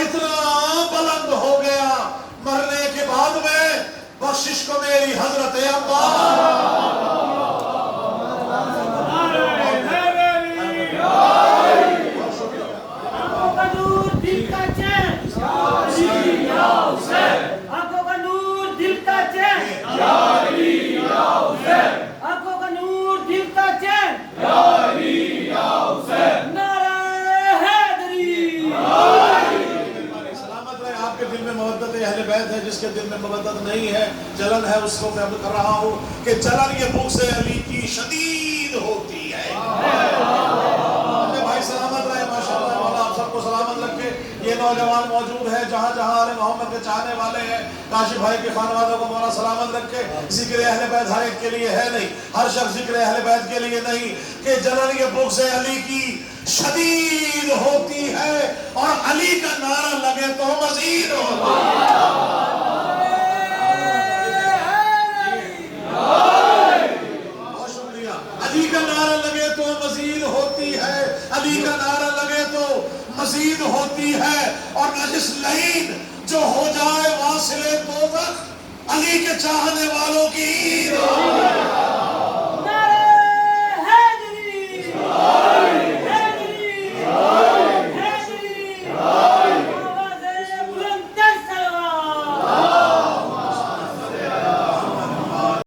اتنا بلند ہو گیا مرنے کے بعد میں بخشش کو میری حضرت عباس اہل بیت ہے جس کے دل میں مودت نہیں ہے جلن ہے اس کو میں کر رہا ہوں کہ جلن یہ بغض علی کی شدید ہوتی ہے بھائی سلامت رہے ماشاءاللہ مولا آپ سب کو سلامت رکھے یہ نوجوان موجود ہے جہاں جہاں آل محمد کے چاہنے والے ہیں کاشف بھائی کے خانوادوں کو مولا سلامت رکھے ذکر اہل بیت ہر ایک کے لیے ہے نہیں ہر شخص ذکر اہل بیت کے لیے نہیں کہ جلن یہ بغض علی کی شدید ہوتی ہے اور علی کا نعرہ لگے تو مزید ہوتی ہے بہت شکریہ علی کا نعرہ لگے تو مزید ہوتی ہے علی کا نعرہ لگے تو مزید ہوتی ہے اور نجس لعین جو ہو جائے واصل دوزخ علی کے چاہنے والوں کی عید